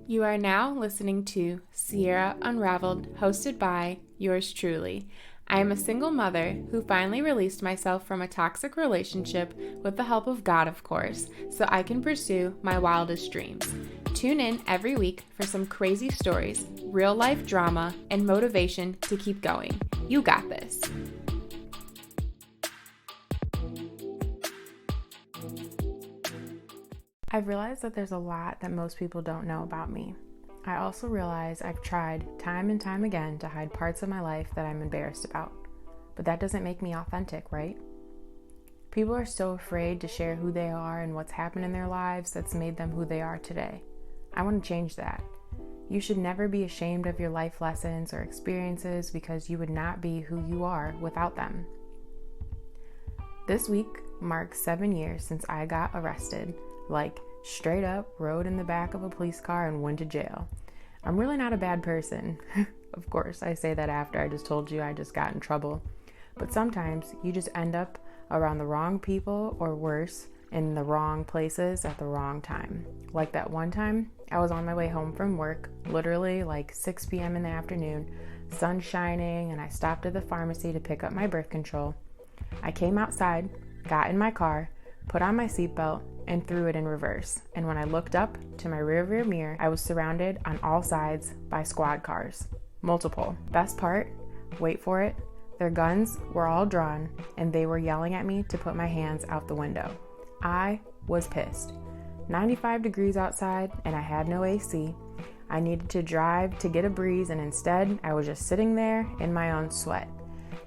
You are now listening to Sierra Unraveled, hosted by yours truly. I am a single mother who finally released myself from a toxic relationship with the help of God, of course, so I can pursue my wildest dreams. Tune in every week for some crazy stories, real life drama, and motivation to keep going. You got this. I've realized that there's a lot that most people don't know about me. I also realize I've tried time and time again to hide parts of my life that I'm embarrassed about. But that doesn't make me authentic, right? People are so afraid to share who they are and what's happened in their lives that's made them who they are today. I want to change that. You should never be ashamed of your life lessons or experiences because you would not be who you are without them. This week marks 7 years since I got arrested, like straight up rode in the back of a police car and went to jail. I'm really not a bad person. Of course, I say that after I just told you I just got in trouble. But sometimes you just end up around the wrong people, or worse, in the wrong places at the wrong time. Like that one time, I was on my way home from work, literally like 6 p.m. in the afternoon, sun shining, and I stopped at the pharmacy to pick up my birth control. I came outside, got in my car, put on my seatbelt, and threw it in reverse. And when I looked up to my rearview mirror, I was surrounded on all sides by squad cars. Multiple. Best part, wait for it, their guns were all drawn and they were yelling at me to put my hands out the window. I was pissed. 95 degrees outside and I had no AC. I needed to drive to get a breeze, and instead I was just sitting there in my own sweat.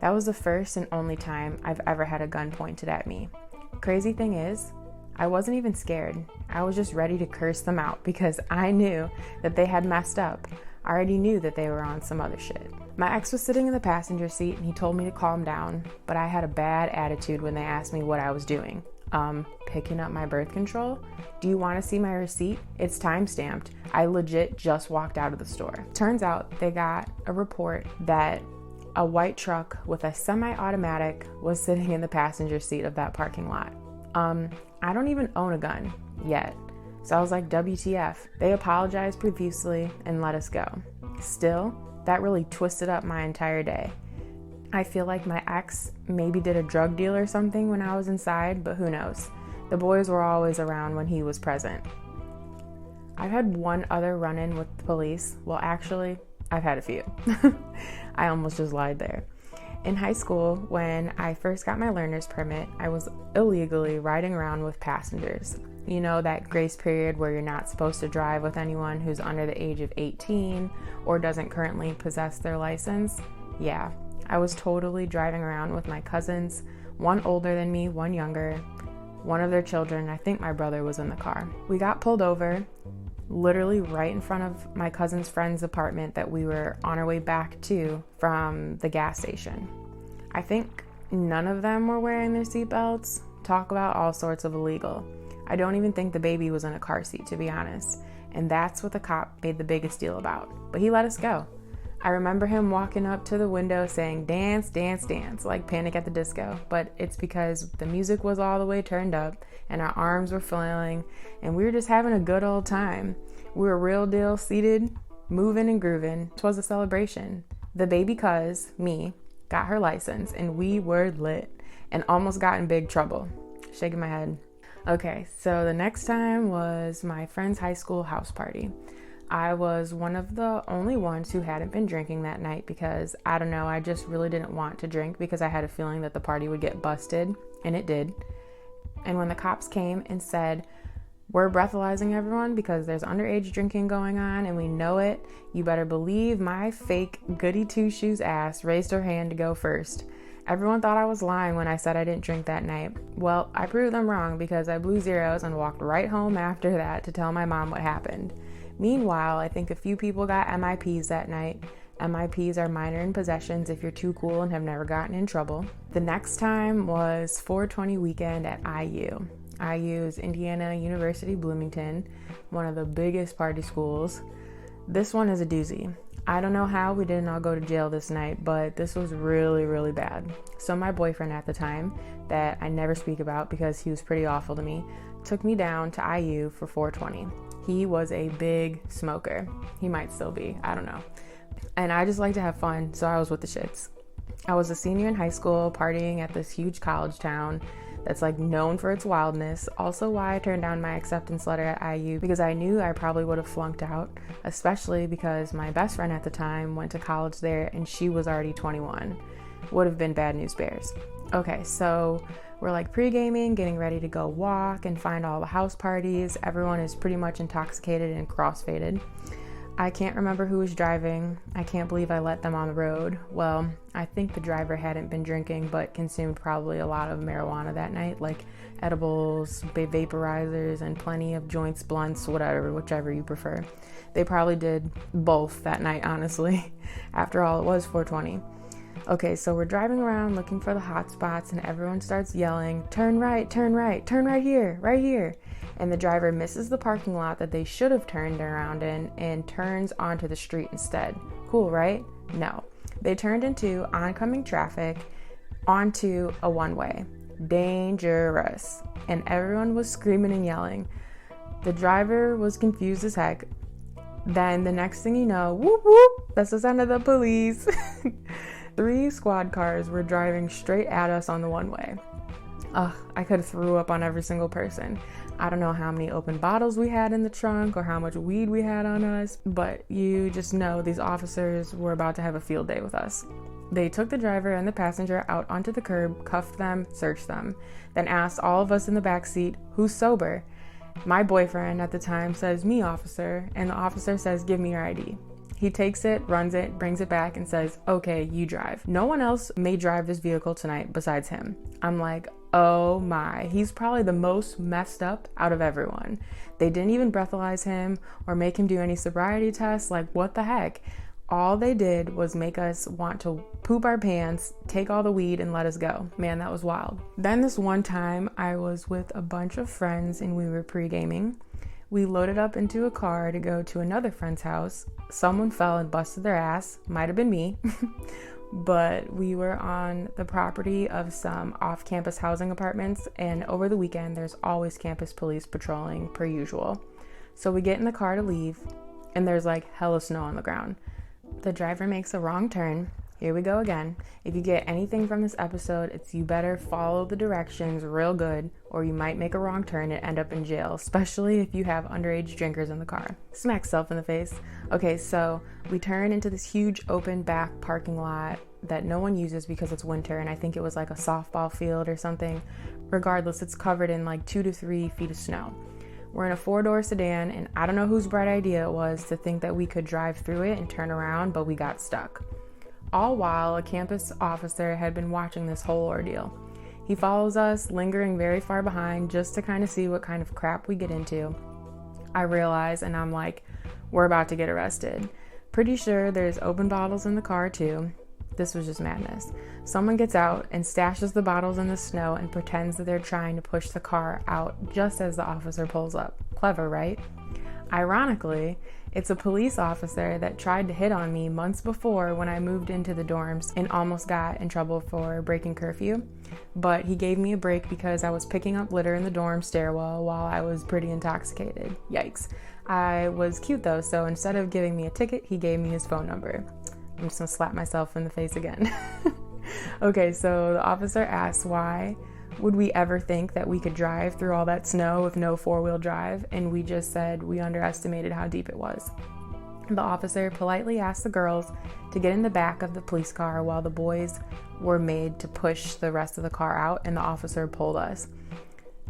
That was the first and only time I've ever had a gun pointed at me. Crazy thing is, I wasn't even scared. I was just ready to curse them out because I knew that they had messed up. I already knew that they were on some other shit. My ex was sitting in the passenger seat and he told me to calm down, but I had a bad attitude when they asked me what I was doing. Picking up my birth control? Do you want to see my receipt? It's time-stamped. I legit just walked out of the store. Turns out they got a report that a white truck with a semi-automatic was sitting in the passenger seat of that parking lot. I don't even own a gun yet. So I was like, WTF. They apologized profusely and let us go. Still, that really twisted up my entire day. I feel like my ex maybe did a drug deal or something when I was inside, but who knows? The boys were always around when he was present. I've had one other run-in with the police. Well, actually, I've had a few. I almost just lied there. In high school, when I first got my learner's permit, I was illegally riding around with passengers. You know, that grace period where you're not supposed to drive with anyone who's under the age of 18 or doesn't currently possess their license? Yeah, I was totally driving around with my cousins, one older than me, one younger, one of their children. I think my brother was in the car. We got pulled over, literally right in front of my cousin's friend's apartment that we were on our way back to from the gas station. I think none of them were wearing their seatbelts. Talk about all sorts of illegal. I don't even think the baby was in a car seat, to be honest. And that's what the cop made the biggest deal about. But he let us go. I remember him walking up to the window saying, "Dance, dance, dance," like Panic at the Disco. But it's because the music was all the way turned up and our arms were flailing and we were just having a good old time. We were real deal seated, moving and grooving. It was a celebration. The baby cuz, me, got her license and we were lit and almost got in big trouble. Shaking my head. Okay, so the next time was my friend's high school house party. I was one of the only ones who hadn't been drinking that night because, I don't know, I just really didn't want to drink because I had a feeling that the party would get busted, and it did. And when the cops came and said, "We're breathalyzing everyone because there's underage drinking going on and we know it," you better believe my fake goody two-shoes ass raised her hand to go first. Everyone thought I was lying when I said I didn't drink that night. Well, I proved them wrong because I blew zeros and walked right home after that to tell my mom what happened. Meanwhile, I think a few people got MIPs that night. MIPs are minor in possessions if you're too cool and have never gotten in trouble. The next time was 420 weekend at IU. IU is Indiana University Bloomington, one of the biggest party schools. This one is a doozy. I don't know how we didn't all go to jail this night, but this was really, really bad. So my boyfriend at the time, that I never speak about because he was pretty awful to me, took me down to IU for 420. He was a big smoker. He might still be, I don't know. And I just like to have fun, so I was with the shits. I was a senior in high school, partying at this huge college town that's like known for its wildness. Also why I turned down my acceptance letter at IU, because I knew I probably would have flunked out, especially because my best friend at the time went to college there and she was already 21. Would have been bad news bears. Okay, so we're like pre-gaming, getting ready to go walk and find all the house parties. Everyone is pretty much intoxicated and crossfaded. I can't remember who was driving. I can't believe I let them on the road. Well, I think the driver hadn't been drinking, but consumed probably a lot of marijuana that night, like edibles, vaporizers, and plenty of joints, blunts, whatever, whichever you prefer. They probably did both that night, honestly. After all, it was 420. Okay, so we're driving around looking for the hot spots and everyone starts yelling, turn right, turn right, turn right here, right here. And the driver misses the parking lot that they should have turned around in and turns onto the street instead. Cool, right? No. They turned into oncoming traffic onto a one-way. Dangerous. And everyone was screaming and yelling. The driver was confused as heck. Then the next thing you know, whoop whoop, that's the sound of the police. 3 squad cars were driving straight at us on the one-way. Ugh, I could have threw up on every single person. I don't know how many open bottles we had in the trunk or how much weed we had on us, but you just know these officers were about to have a field day with us. They took the driver and the passenger out onto the curb, cuffed them, searched them, then asked all of us in the back seat, who's sober? My boyfriend at the time says, me, officer, and the officer says, give me your ID. He takes it, runs it, brings it back and says, okay, you drive. No one else may drive this vehicle tonight besides him. I'm like, oh my, he's probably the most messed up out of everyone. They didn't even breathalyze him or make him do any sobriety tests. Like, what the heck? All they did was make us want to poop our pants, take all the weed, and let us go. Man, that was wild. Then this one time, I was with a bunch of friends and we were pre-gaming. We loaded up into a car to go to another friend's house. Someone fell and busted their ass. Might have been me. But we were on the property of some off-campus housing apartments, and over the weekend, there's always campus police patrolling per usual. So we get in the car to leave, and there's like hella snow on the ground. The driver makes a wrong turn. Here we go again. If you get anything from this episode, it's you better follow the directions real good, or you might make a wrong turn and end up in jail, especially if you have underage drinkers in the car. Smack self in the face. Okay, so we turn into this huge open back parking lot that no one uses because it's winter, and I think it was like a softball field or something. Regardless, it's covered in like 2 to 3 feet of snow. We're in a 4-door sedan, and I don't know whose bright idea it was to think that we could drive through it and turn around, but we got stuck. All while a campus officer had been watching this whole ordeal. He follows us, lingering very far behind just to kind of see what kind of crap we get into. I realize, and I'm like, we're about to get arrested. Pretty sure there's open bottles in the car too. This was just madness. Someone gets out and stashes the bottles in the snow and pretends that they're trying to push the car out just as the officer pulls up. Clever, right? Ironically, it's a police officer that tried to hit on me months before when I moved into the dorms and almost got in trouble for breaking curfew. But he gave me a break because I was picking up litter in the dorm stairwell while I was pretty intoxicated. Yikes. I was cute though, so instead of giving me a ticket, he gave me his phone number. I'm just gonna slap myself in the face again. Okay, so the officer asked why would we ever think that we could drive through all that snow with no 4-wheel drive, and we just said we underestimated how deep it was. The officer politely asked the girls to get in the back of the police car while the boys were made to push the rest of the car out, and the officer pulled us.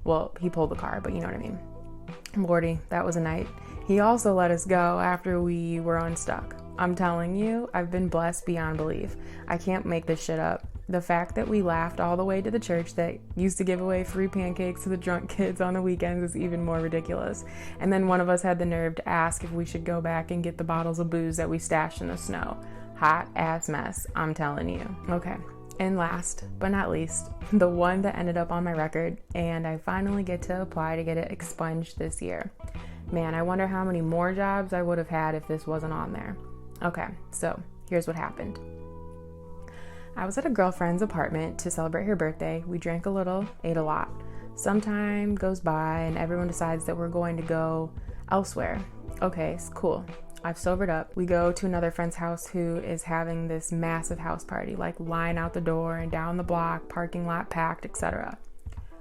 Well, he pulled the car, but you know what I mean. Lordy, that was a night. He also let us go after we were unstuck. I'm telling you, I've been blessed beyond belief. I can't make this shit up. The fact that we laughed all the way to the church that used to give away free pancakes to the drunk kids on the weekends is even more ridiculous. And then one of us had the nerve to ask if we should go back and get the bottles of booze that we stashed in the snow. Hot ass mess, I'm telling you. Okay, and last but not least, the one that ended up on my record, and I finally get to apply to get it expunged this year. Man, I wonder how many more jobs I would have had if this wasn't on there. Okay, so here's what happened. I was at a girlfriend's apartment to celebrate her birthday. We drank a little, ate a lot. Some time goes by and everyone decides that we're going to go Elsewhere. Okay, cool. I've sobered up. We go to another friend's house who is having this massive house party, like line out the door and down the block, parking lot packed, etc.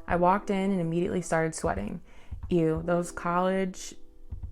I walked in and immediately started sweating. Ew, those college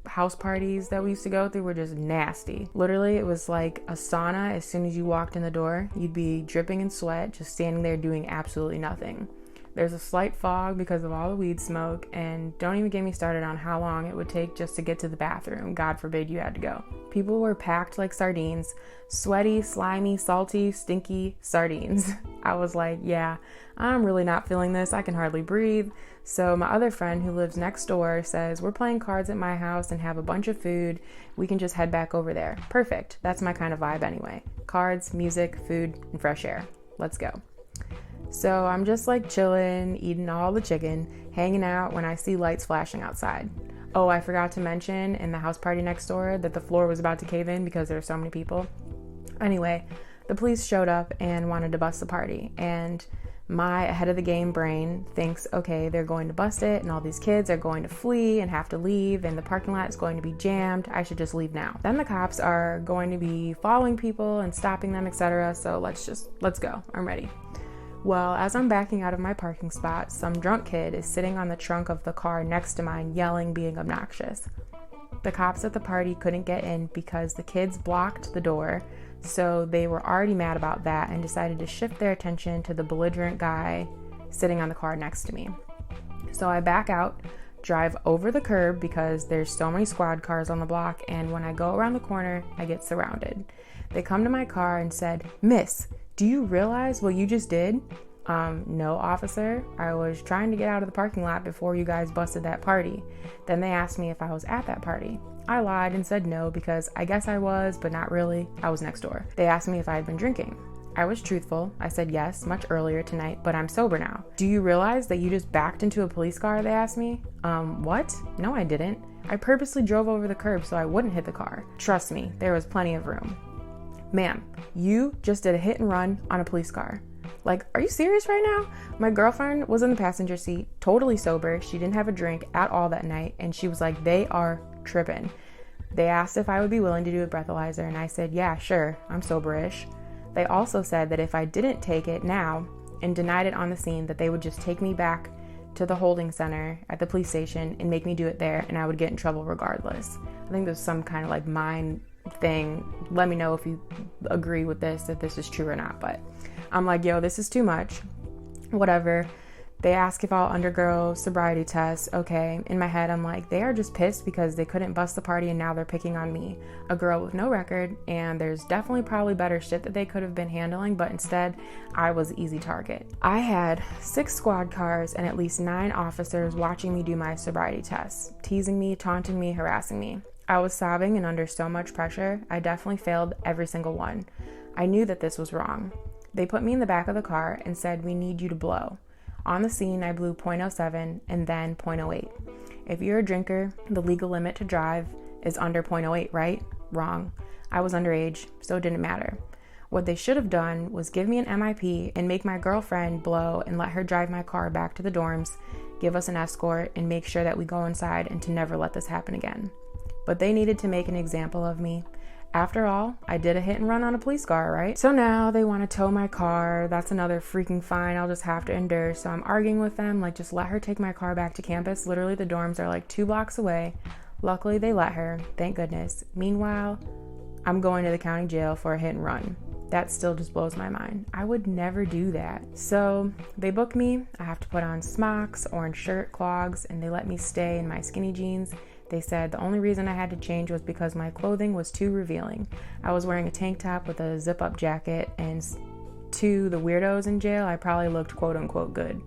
house parties that we used to go through were just nasty. Literally, it was like a sauna. As soon as you walked in the door, you'd be dripping in sweat, just standing there doing absolutely nothing. There's a slight fog because of all the weed smoke, and don't even get me started on how long it would take just to get to the bathroom. God forbid you had to go. People were packed like sardines, sweaty, slimy, salty, stinky sardines. I was like, yeah, I'm really not feeling this. I can hardly breathe. So my other friend who lives next door says, we're playing cards at my house and have a bunch of food. We can just head back over there. Perfect. That's my kind of vibe anyway. Cards, music, food, and fresh air. Let's go. So I'm just like chilling, eating all the chicken, hanging out when I see lights flashing outside. Oh, I forgot to mention in the house party next door that the floor was about to cave in because there were so many people. Anyway, the police showed up and wanted to bust the party, and my ahead of the game brain thinks, okay, they're going to bust it and all these kids are going to flee and have to leave and the parking lot is going to be jammed. I should just leave now. Then the cops are going to be following people and stopping them, etc. So let's go. I'm ready. Well, as I'm backing out of my parking spot, some drunk kid is sitting on the trunk of the car next to mine, yelling, being obnoxious. The cops at the party couldn't get in because the kids blocked the door, so they were already mad about that and decided to shift their attention to the belligerent guy sitting on the car next to me. So I back out, drive over the curb because there's so many squad cars on the block, and when I go around the corner, I get surrounded. They come to my car and said, "Miss, do you realize what you just did?" No, officer. I was trying to get out of the parking lot before you guys busted that party. Then they asked me if I was at that party. I lied and said no because I guess I was, but not really. I was next door. They asked me if I had been drinking. I was truthful. I said yes, much earlier tonight, but I'm sober now. Do you realize that you just backed into a police car? They asked me. What? No, I didn't. I purposely drove over the curb so I wouldn't hit the car. Trust me, there was plenty of room. Ma'am, you just did a hit and run on a police car. Like, are you serious right now? My girlfriend was in the passenger seat, totally sober. She didn't have a drink at all that night, and she was like, they are tripping. They asked if I would be willing to do a breathalyzer, and I said, yeah, sure, I'm sober-ish. They also said that if I didn't take it now and denied it on the scene, that they would just take me back to the holding center at the police station and make me do it there, and I would get in trouble regardless. I think there's some kind of like mind thing. Let me know if you agree with this, if this is true or not. But I'm like, yo, this is too much. Whatever. They ask if I'll undergo sobriety tests. Okay. In my head, I'm like, they are just pissed because they couldn't bust the party and now they're picking on me, a girl with no record, and there's definitely probably better shit that they could have been handling, but instead I was an easy target. I had 6 squad cars and at least 9 officers watching me do my sobriety tests, teasing me, taunting me, harassing me. I was sobbing and under so much pressure, I definitely failed every single one. I knew that this was wrong. They put me in the back of the car and said, we need you to blow. On the scene, I blew .07 and then .08. If you're a drinker, the legal limit to drive is under .08, right? Wrong. I was underage, so it didn't matter. What they should have done was give me an MIP and make my girlfriend blow and let her drive my car back to the dorms, give us an escort, and make sure that we go inside and to never let this happen again. But they needed to make an example of me. After all, I did a hit and run on a police car, right? So now they want to tow my car. That's another freaking fine I'll just have to endure. So I'm arguing with them, like, just let her take my car back to campus. Literally, the dorms are like 2 blocks away. Luckily, they let her. Thank goodness. Meanwhile, I'm going to the county jail for a hit and run. That still just blows my mind. I would never do that. So they book me. I have to put on smocks, orange shirt, clogs, and they let me stay in my skinny jeans. They said the only reason I had to change was because my clothing was too revealing. I was wearing a tank top with a zip-up jacket, and to the weirdos in jail, I probably looked quote-unquote good.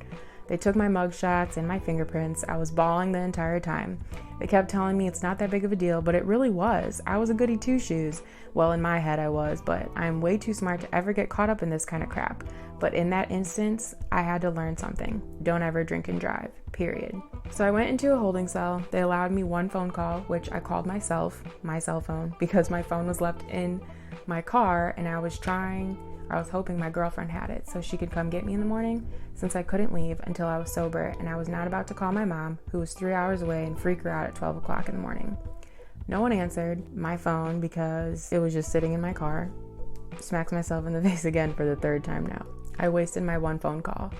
They took my mugshots and my fingerprints. I was bawling the entire time. They kept telling me it's not that big of a deal, but it really was. I was a goody two-shoes. Well, in my head I was, but I'm way too smart to ever get caught up in this kind of crap. But in that instance, I had to learn something. Don't ever drink and drive, period. So I went into a holding cell. They allowed me 1 phone call, which I called myself, my cell phone, because my phone was left in my car and I was trying I was hoping my girlfriend had it so she could come get me in the morning, since I couldn't leave until I was sober and I was not about to call my mom, who was 3 hours away, and freak her out at 12 o'clock in the morning. No one answered my phone because it was just sitting in my car. Smacked myself in the face again for the third time now. I wasted my one phone call.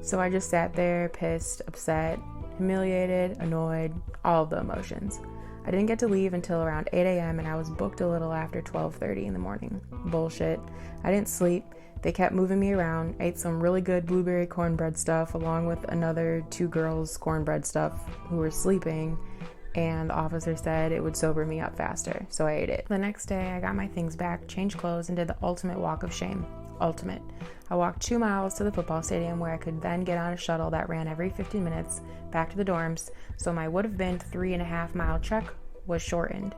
So I just sat there, pissed, upset, humiliated, annoyed, all of the emotions. I didn't get to leave until around 8 a.m. and I was booked a little after 12:30 in the morning. Bullshit. I didn't sleep. They kept moving me around. Ate some really good blueberry cornbread stuff along with another 2 girls' cornbread stuff who were sleeping, and the officer said it would sober me up faster, so I ate it. The next day, I got my things back, changed clothes, and did the ultimate walk of shame. Ultimate. I walked 2 miles to the football stadium where I could then get on a shuttle that ran every 15 minutes back to the dorms, so my would have been 3.5-mile trek was shortened.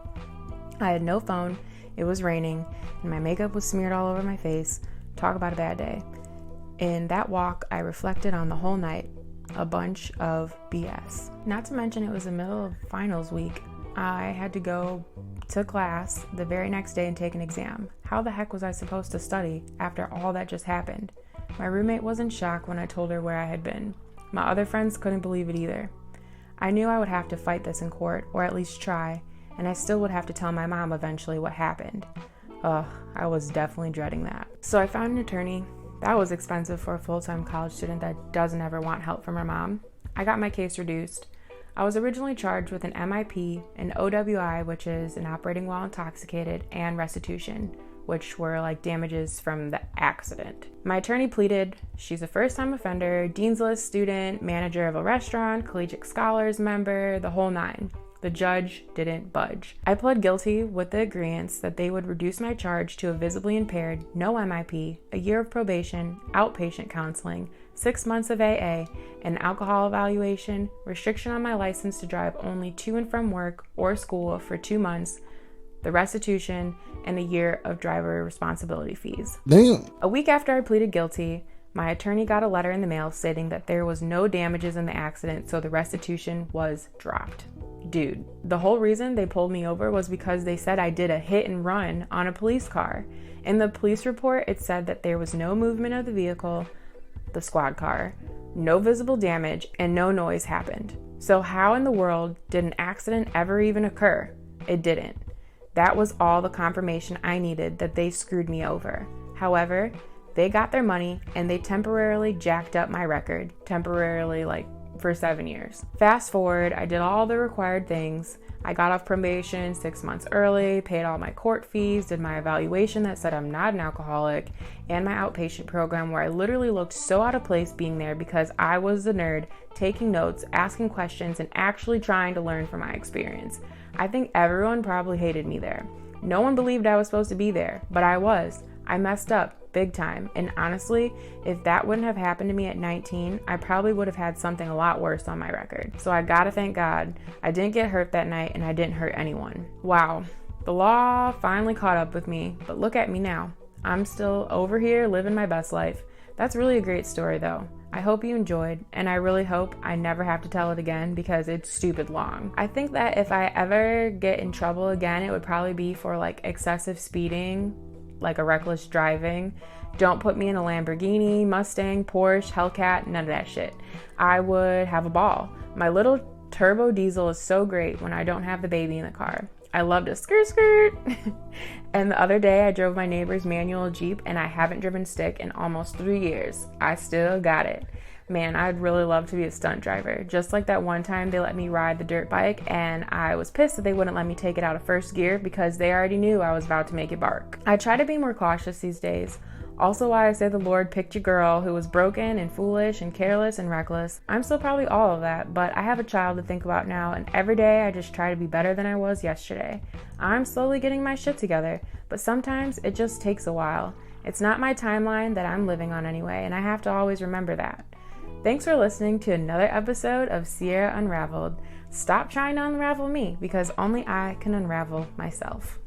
I had no phone, it was raining, and my makeup was smeared all over my face. Talk about a bad day. In that walk, I reflected on the whole night. A bunch of BS. Not to mention it was the middle of finals week. I had to go to class the very next day and take an exam. How the heck was I supposed to study after all that just happened? My roommate was in shock when I told her where I had been. My other friends couldn't believe it either. I knew I would have to fight this in court, or at least try, and I still would have to tell my mom eventually what happened. Ugh, I was definitely dreading that. So I found an attorney. That was expensive for a full-time college student that doesn't ever want help from her mom. I got my case reduced. I was originally charged with an MIP, an OWI, which is an operating while intoxicated, and restitution, which were like damages from the accident. My attorney pleaded, she's a first-time offender, Dean's List student, manager of a restaurant, collegiate scholars member, the whole 9. The judge didn't budge. I pled guilty with the agreeance that they would reduce my charge to a visibly impaired, no MIP, a year of probation, outpatient counseling, 6 months of AA, an alcohol evaluation, restriction on my license to drive only to and from work or school for 2 months, the restitution, and a year of driver responsibility fees. Damn. A week after I pleaded guilty, my attorney got a letter in the mail stating that there was no damages in the accident, so the restitution was dropped. Dude, the whole reason they pulled me over was because they said I did a hit and run on a police car. In the police report, it said that there was no movement of the vehicle, the squad car, no visible damage, and no noise happened. So how in the world did an accident ever even occur? It didn't. That was all the confirmation I needed that they screwed me over. However, they got their money and they temporarily jacked up my record. Temporarily, like for 7 years. Fast forward, I did all the required things. I got off probation 6 months early, paid all my court fees, did my evaluation that said I'm not an alcoholic, and my outpatient program where I literally looked so out of place being there because I was the nerd, taking notes, asking questions, and actually trying to learn from my experience. I think everyone probably hated me there. No one believed I was supposed to be there, but I was. I messed up big time, and honestly, if that wouldn't have happened to me at 19, I probably would have had something a lot worse on my record. So I gotta thank God I didn't get hurt that night and I didn't hurt anyone. Wow, the law finally caught up with me, but look at me now. I'm still over here living my best life. That's really a great story though. I hope you enjoyed, and I really hope I never have to tell it again because it's stupid long. I think that if I ever get in trouble again, it would probably be for like excessive speeding, like a reckless driving. Don't put me in a Lamborghini, Mustang, Porsche, Hellcat, none of that shit. I would have a ball. My little turbo diesel is so great when I don't have the baby in the car. I love to skirt. And the other day I drove my neighbor's manual Jeep and I haven't driven stick in almost 3 years. I still got it. Man, I'd really love to be a stunt driver. Just like that one time they let me ride the dirt bike and I was pissed that they wouldn't let me take it out of first gear because they already knew I was about to make it bark. I try to be more cautious these days. Also why I say the Lord picked your girl who was broken and foolish and careless and reckless. I'm still probably all of that, but I have a child to think about now, and every day I just try to be better than I was yesterday. I'm slowly getting my shit together, but sometimes it just takes a while. It's not my timeline that I'm living on anyway, and I have to always remember that. Thanks for listening to another episode of Sierra Unraveled. Stop trying to unravel me because only I can unravel myself.